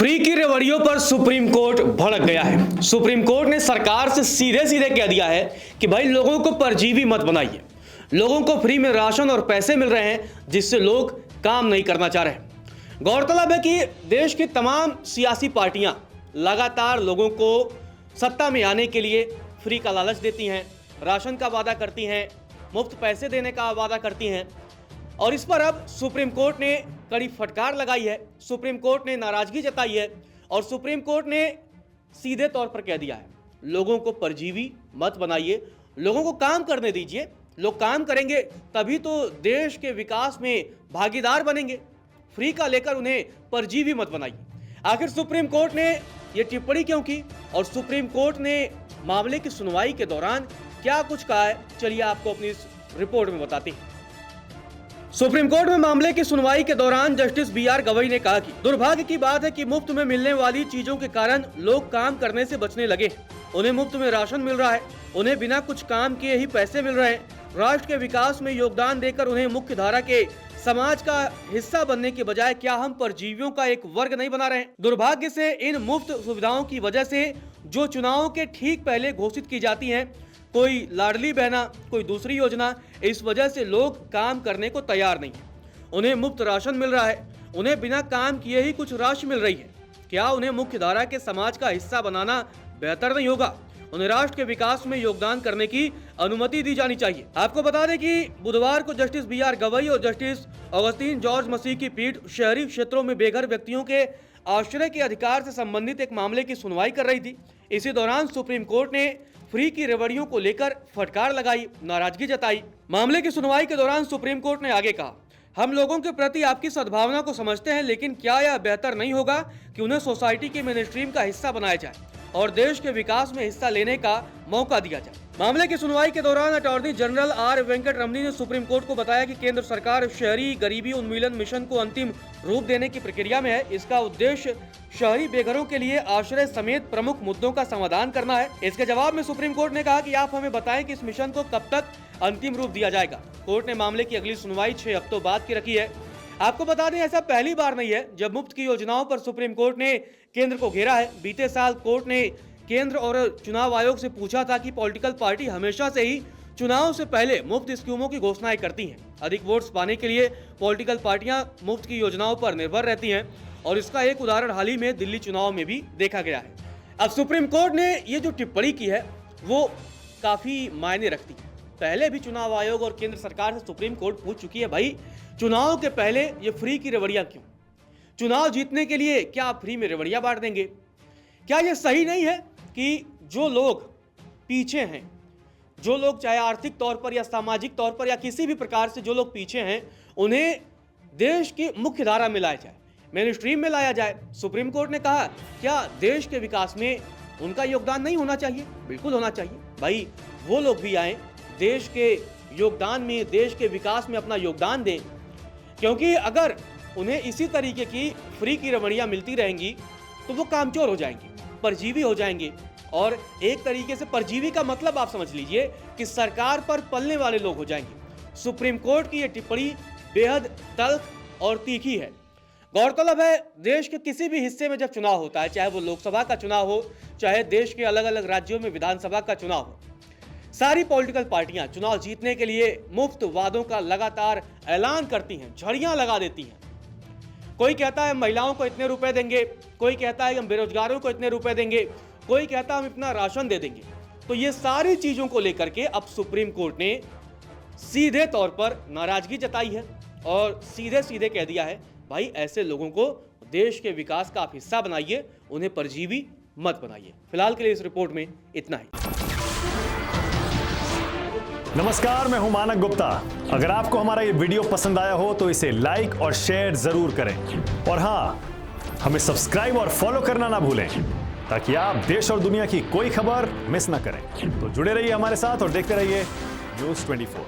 Free की रेवड़ियों पर supreme court भड़क गया है। सुप्रीम कोर्ट ने सरकार से सीधे सीधे कह दिया है कि भाई लोगों को परजीवी मत बनाइए। लोगों को फ्री में राशन और पैसे मिल रहे हैं जिससे लोग काम नहीं करना चाह रहे। गौरतलब है कि देश की तमाम सियासी पार्टियां लगातार लोगों को सत्ता में आने के लिए फ्री का लालच देती हैं, राशन का वादा करती हैं, मुफ्त पैसे देने का वादा करती हैं और इस पर अब सुप्रीम कोर्ट ने कड़ी फटकार लगाई है। सुप्रीम कोर्ट ने नाराजगी जताई है और सुप्रीम कोर्ट ने सीधे तौर पर कह दिया है लोगों को परजीवी मत बनाइए, लोगों को काम करने दीजिए। लोग काम करेंगे तभी तो देश के विकास में भागीदार बनेंगे। फ्री का लेकर उन्हें परजीवी मत बनाइए। आखिर सुप्रीम कोर्ट ने यह टिप्पणी क्यों की और सुप्रीम कोर्ट ने मामले की सुनवाई के दौरान क्या कुछ कहा है, चलिए आपको अपनी इस रिपोर्ट में बताते हैं। सुप्रीम कोर्ट में मामले की सुनवाई के दौरान जस्टिस BR गवई ने कहा कि दुर्भाग्य की बात है कि मुफ्त में मिलने वाली चीजों के कारण लोग काम करने से बचने लगे। उन्हें मुफ्त में राशन मिल रहा है, उन्हें बिना कुछ काम किए ही पैसे मिल रहे हैं। राष्ट्र के विकास में योगदान देकर उन्हें मुख्य धारा के समाज का हिस्सा बनने के बजाय क्या हम परजीवियों का एक वर्ग नहीं बना रहे हैं? दुर्भाग्य से इन मुफ्त सुविधाओं की वजह से जो चुनावों के ठीक पहले घोषित की जाती हैं, कोई लाडली बहना, कोई दूसरी योजना, इस वजह से लोग काम करने को तैयार नहीं है। उन्हें मुफ्त राशन मिल रहा है, उन्हें बिना काम किए ही कुछ राशि मिल रही है। क्या उन्हें मुख्य धारा के समाज का हिस्सा बनाना बेहतर नहीं होगा? उन्हें राष्ट्र के विकास में योगदान करने की अनुमति दी जानी चाहिए। आपको बता दें कि बुधवार को जस्टिस BR गवई और जस्टिस ऑगस्टीन जॉर्ज मसीह की पीठ शहरी क्षेत्रों में बेघर व्यक्तियों के आश्रय के अधिकार से संबंधित एक मामले की सुनवाई कर रही थी। इसी दौरान सुप्रीम कोर्ट ने फ्री की रेवड़ियों को लेकर फटकार लगाई, नाराजगी जताई। मामले की सुनवाई के दौरान सुप्रीम कोर्ट ने आगे कहा, हम लोगों के प्रति आपकी सद्भावना को समझते हैं, लेकिन क्या यह बेहतर नहीं होगा कि उन्हें सोसाइटी के मेनस्ट्रीम का हिस्सा बनाया जाए और देश के विकास में हिस्सा लेने का मौका दिया जाए। मामले की सुनवाई के दौरान अटॉर्नी जनरल R वेंकट रमनी ने सुप्रीम कोर्ट को बताया कि केंद्र सरकार शहरी गरीबी उन्मूलन मिशन को अंतिम रूप देने की प्रक्रिया में है। इसका उद्देश्य शहरी बेघरों के लिए आश्रय समेत प्रमुख मुद्दों का समाधान करना है। इसके जवाब में सुप्रीम कोर्ट ने कहा कि आप हमें बताएं कि इस मिशन को कब तक अंतिम रूप दिया जाएगा। कोर्ट ने मामले की अगली सुनवाई 6 हफ्तों बाद की रखी है। आपको बता दें, ऐसा पहली बार नहीं है जब मुफ्त की योजनाओं पर सुप्रीम कोर्ट ने केंद्र को घेरा है। बीते साल कोर्ट ने केंद्र और चुनाव आयोग से पूछा था कि पॉलिटिकल पार्टी हमेशा से ही चुनाव से पहले मुफ्त स्कीमों की घोषणाएं करती हैं। अधिक वोट्स पाने के लिए पॉलिटिकल पार्टियां मुफ्त की योजनाओं पर निर्भर रहती हैं और इसका एक उदाहरण हाल ही में दिल्ली चुनाव में भी देखा गया है। अब सुप्रीम कोर्ट ने ये जो टिप्पणी की है वो काफी मायने रखती है। पहले भी चुनाव आयोग और केंद्र सरकार से सुप्रीम कोर्ट पूछ चुकी है, भाई चुनाव के पहले ये फ्री की रेवड़ियां क्यों? चुनाव जीतने के लिए क्या आप फ्री में रेवड़ियां बांट देंगे? क्या ये सही नहीं है कि जो लोग पीछे हैं, जो लोग चाहे आर्थिक तौर पर या सामाजिक तौर पर या किसी भी प्रकार से जो लोग पीछे हैं, उन्हें देश की मुख्य धारा में लाया जाए, मेन स्ट्रीम में लाया जाए? सुप्रीम कोर्ट ने कहा, क्या देश के विकास में उनका योगदान नहीं होना चाहिए? बिल्कुल होना चाहिए। भाई वो लोग भी आए, देश के योगदान में, देश के विकास में अपना योगदान दें, क्योंकि अगर उन्हें इसी तरीके की फ्री की रेवड़ियां मिलती रहेंगी तो वो कामचोर हो जाएंगे, परजीवी हो जाएंगे। और एक तरीके से परजीवी का मतलब आप समझ लीजिए कि सरकार पर पलने वाले लोग हो जाएंगे। सुप्रीम कोर्ट की यह टिप्पणी बेहद तल्ख और तीखी है। गौरतलब है, देश के किसी भी हिस्से में जब चुनाव होता है, चाहे वो लोकसभा का चुनाव हो, चाहे देश के अलग अलग राज्यों में विधानसभा का चुनाव हो, सारी पॉलिटिकल पार्टियां चुनाव जीतने के लिए मुफ्त वादों का लगातार ऐलान करती हैं, झड़ियां लगा देती हैं। कोई कहता है हम महिलाओं को इतने रुपए देंगे, कोई कहता है हम बेरोजगारों को इतने रुपए देंगे, कोई कहता है हम इतना राशन दे देंगे। तो ये सारी चीजों को लेकर के अब सुप्रीम कोर्ट ने सीधे तौर पर नाराजगी जताई है और सीधे सीधे कह दिया है, भाई ऐसे लोगों को देश के विकास का आप हिस्सा बनाइए, उन्हें परजीवी मत बनाइए। फिलहाल के लिए इस रिपोर्ट में इतना ही। नमस्कार, मैं हूं मानक गुप्ता। अगर आपको हमारा ये वीडियो पसंद आया हो तो इसे लाइक और शेयर जरूर करें और हाँ, हमें सब्सक्राइब और फॉलो करना ना भूलें ताकि आप देश और दुनिया की कोई खबर मिस ना करें। तो जुड़े रहिए हमारे साथ और देखते रहिए न्यूज़ 24।